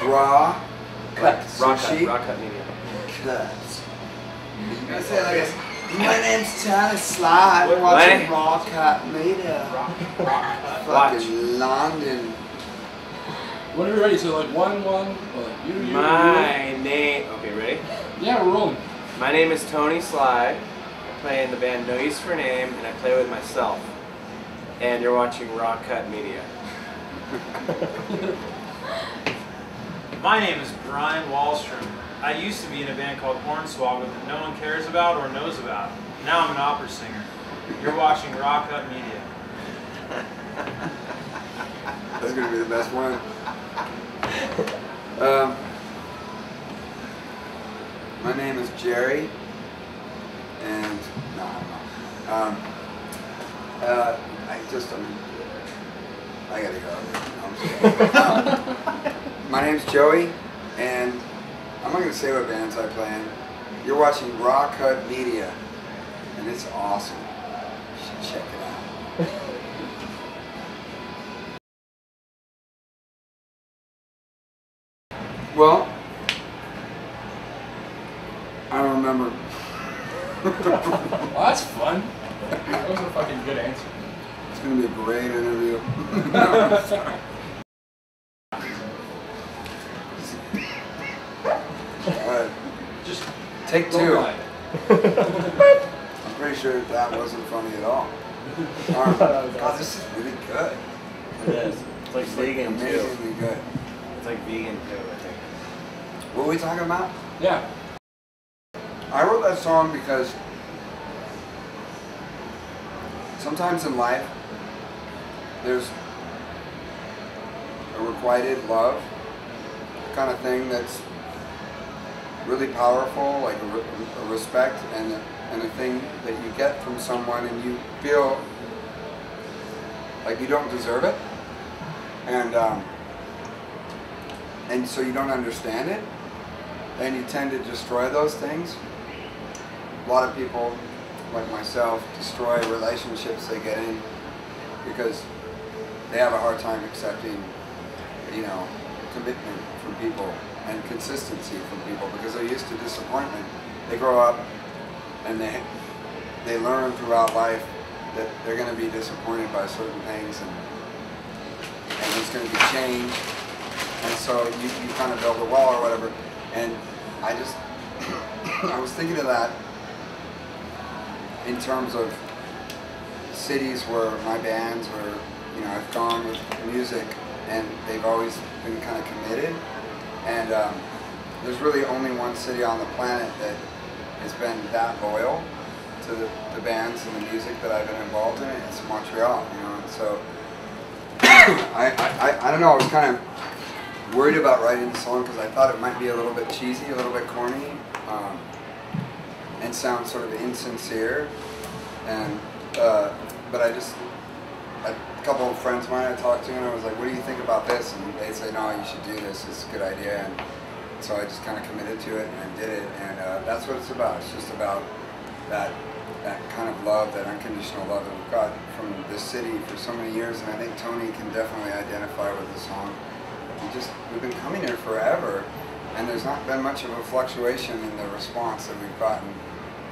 Raw cut sushi. Raw cut medium. Cuts. I say it like this. My name's Tony Sly. We're watching Raw Cut Media. Fucking London. Whenever you're ready, so like one, like you. My name. Okay, ready? Yeah, we're rolling. My name is Tony Sly. I play in the band No Use for a Name, and I play with myself. And you're watching Raw Cut Media. My name is Brian Wahlstrom. I used to be in a band called Hornswoggle that no one cares about or knows about. Now I'm an opera singer. You're watching Raw Cut Media. That's gonna be the best one. My name is Jerry, and no, I'm not. I gotta go. I'm sorry. My name's Joey, and I'm not gonna say what bands I play in. You're watching Raw Cut Media, and it's awesome. You should check it out. Well, I don't remember. Well, that's fun. That was a fucking good answer. It's gonna be a great interview. Just take two. I'm pretty sure that wasn't funny at all. God, this is really good. It is. It's like vegan too. Amazingly good. It's like vegan too, I think. What were we talking about? Yeah. I wrote that song because sometimes in life there's a requited love kind of thing that's really powerful, like a respect and a thing that you get from someone and you feel like you don't deserve it, and so you don't understand it, and you tend to destroy those things. A lot of people, like myself, destroy relationships they get in because they have a hard time accepting, commitment from people and consistency from people because they're used to disappointment. They grow up and they learn throughout life that they're going to be disappointed by certain things and there's going to be change, and so you kind of build a wall or whatever. And I was thinking of that in terms of cities where my bands were, I've gone with music and they've always been kind of committed. And there's really only one city on the planet that has been that loyal to the bands and the music that I've been involved in. It's Montreal, and so I don't know. I was kind of worried about writing the song because I thought it might be a little bit cheesy, a little bit corny, and sound sort of insincere. And but a couple of friends of mine I talked to, and I was like, "What do you think about this?" And they'd say, "No, you should do this. It's a good idea." And so I just kind of committed to it and did it. And that's what it's about. It's just about that kind of love, that unconditional love that we've got from this city for so many years. And I think Tony can definitely identify with the song. We've been coming here forever, and there's not been much of a fluctuation in the response that we've gotten,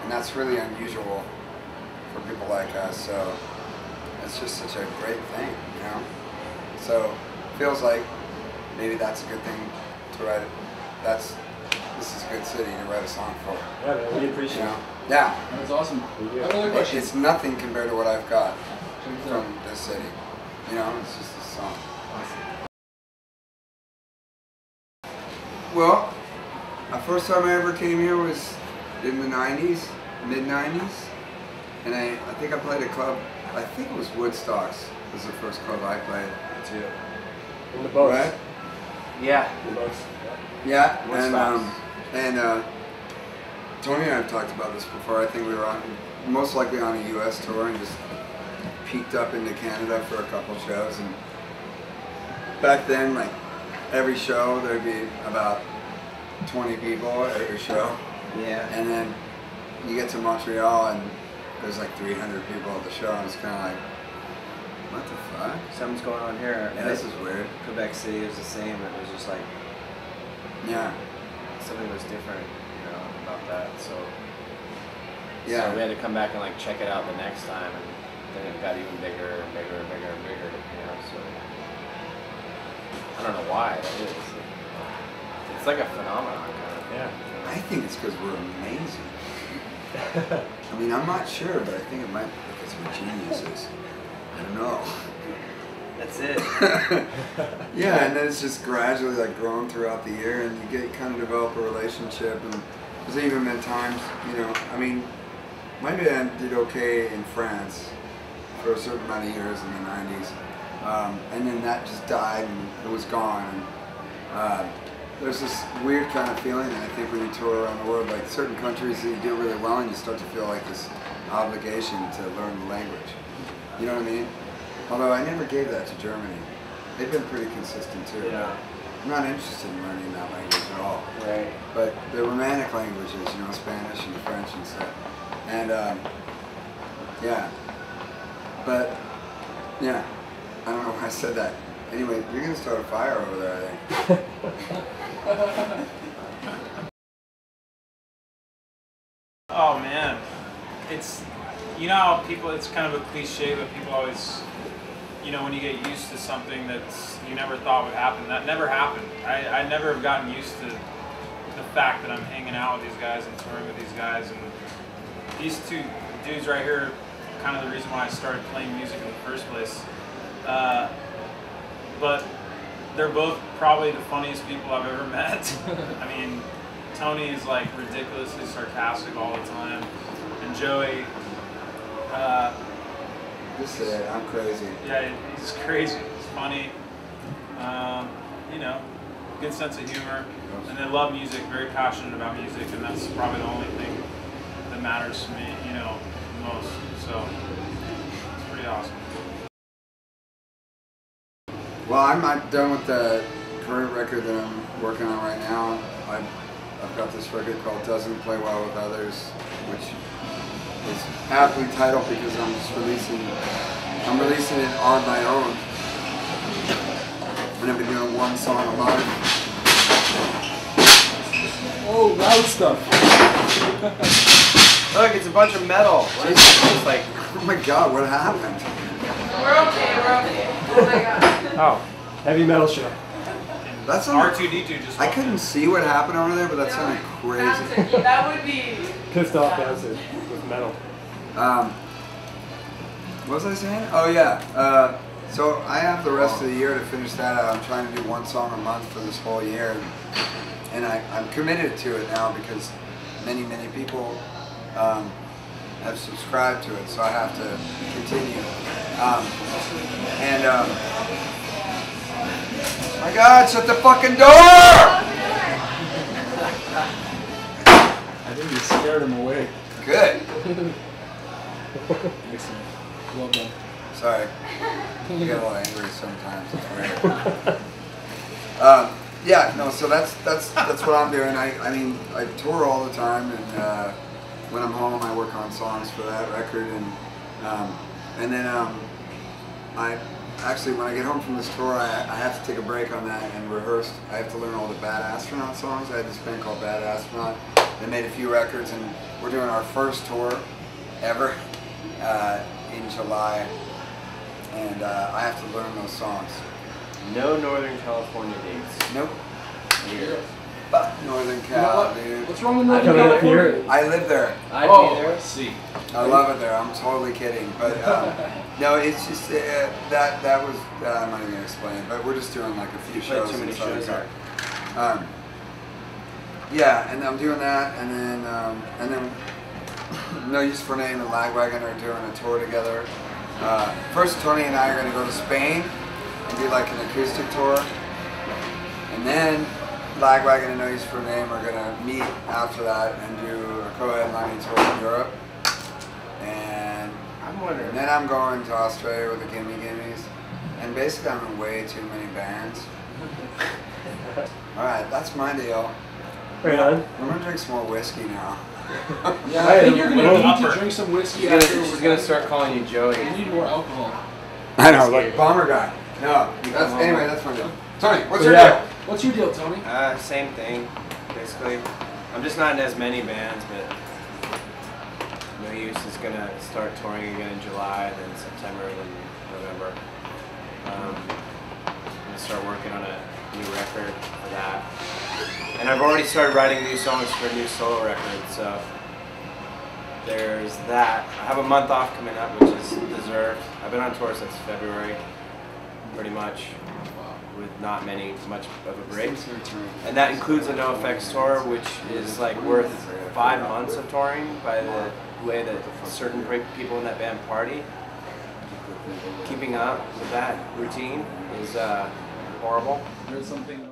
and that's really unusual for people like us. So it's just such a great thing, So it feels like maybe that's a good thing to write. This is a good city to write a song for. Yeah, man, we appreciate it. Yeah. That's awesome. Another question. It's nothing compared to what I've got from this city. It's just a song. Well, the first time I ever came here was in the 90s, mid-90s, and I think I played a club, I think it was Woodstock's was the first club I played. Too. In the boats. Right? Yeah. In the boats. Yeah, and Tony and I have talked about this before. I think we were most likely on a U.S. tour and just peeked up into Canada for a couple shows. And back then, like every show, there'd be about 20 people at your show. Yeah. And then you get to Montreal and there's like 300 people at the show, and it's kind of like, what the fuck? Something's going on here. Yeah, this is weird. Quebec City was the same. It was just like Yeah. Something was different, about that. So Yeah. So we had to come back and like check it out the next time, and then it got even bigger and bigger and bigger and bigger. So I don't know why that is. It's like a phenomenon, kind of. Yeah. I think it's because we're amazing. I mean, I'm not sure, but I think it might be because we're geniuses. I don't know. That's it. Yeah, and then it's just gradually like grown throughout the year, and you get kind of develop a relationship. And there's even been times, I mean, my band did okay in France for a certain amount of years in the 90s, and then that just died and it was gone. And there's this weird kind of feeling, and I think when you tour around the world, like certain countries that you do really well, and you start to feel like this obligation to learn the language. You know what I mean? Although I never gave that to Germany. They've been pretty consistent too. Yeah. I'm not interested in learning that language at all. Right. But the Romantic languages, Spanish and French and stuff. And yeah. But yeah, I don't know why I said that. Anyway, you're gonna start a fire over there, I think. Oh man, it's how people. It's kind of a cliche, but people always, when you get used to something that's you never thought would happen, that never happened. I never have gotten used to the fact that I'm hanging out with these guys and touring with these guys, and these two dudes right here are kind of the reason why I started playing music in the first place. But they're both probably the funniest people I've ever met. I mean, Tony is like ridiculously sarcastic all the time, and Joey. Just say it, I'm crazy. Yeah, he's crazy. He's funny. Good sense of humor, and they love music. Very passionate about music, and that's probably the only thing that matters to me, most. So it's pretty awesome. Well, I'm not done with the current record that I'm working on right now. I've got this record called Doesn't Play Well with Others, which is aptly titled because I'm releasing it on my own. And I've been doing one song a month. Oh, loud stuff. Look, it's a bunch of metal. What is it? It's like, oh my god, what happened? We're okay. Oh my god. Oh, heavy metal show. That's R2D2 just. I couldn't see what happened over there, but that sounded crazy. That would be Pissed off dancer with metal. What was I saying? Oh yeah. So I have the rest of the year to finish that out. I'm trying to do one song a month for this whole year, and I'm committed to it now because many people have subscribed to it, so I have to continue. My God, shut the fucking door! I think you scared him away. Good. Excellent. Well done. Sorry. I get a little angry sometimes. It's weird. Yeah, no. So that's what I'm doing. I mean, I tour all the time, and when I'm home, I work on songs for that record, and then I actually when I get home from this tour, I have to take a break on that and rehearse. I have to learn all the Bad Astronaut songs. I had this band called Bad Astronaut. They made a few records, and we're doing our first tour ever in July. And I have to learn those songs. no Northern California dates. Nope. Weird. Fuck Northern Cal, dude. What's wrong with Northern California? I live there. I'd be there. See. I love it there. I'm totally kidding. But no, it's just that was I'm not even gonna explain it. But we're just doing like a few Played shows. too many in Southern shows Cal. there. Yeah, and I'm doing that, and then No Use for Name and Lagwagon are doing a tour together. First, Tony and I are going to go to Spain and do like an acoustic tour, and then Lagwagon and No Use for Name are going to meet after that and do a co-headlining tour in Europe. And I'm wondering. then I'm going to Australia with the Gimme Gimmes, and basically I'm in way too many bands. All right, that's my deal. Right on. I'm gonna drink some more whiskey now. Yeah, I think you're gonna need to drink some whiskey after. She's gonna start calling you Joey. You need more alcohol. I know, like bomber guy. No, that's anyway. That's my deal. Tony, what's your Yeah. deal? What's your deal, Tony? Same thing, basically. I'm just not in as many bands, but No Use is gonna start touring again in July, then September, then November. I'm gonna start working on a new record for that. And I've already started writing new songs for a new solo record, so there's that. I have a month off coming up, which is deserved. I've been on tour since February, pretty much, with not much of a break. And that includes a NoFX tour, which is like worth 5 months of touring by the way that certain people in that band party. Keeping up with that routine is horrible. There's something.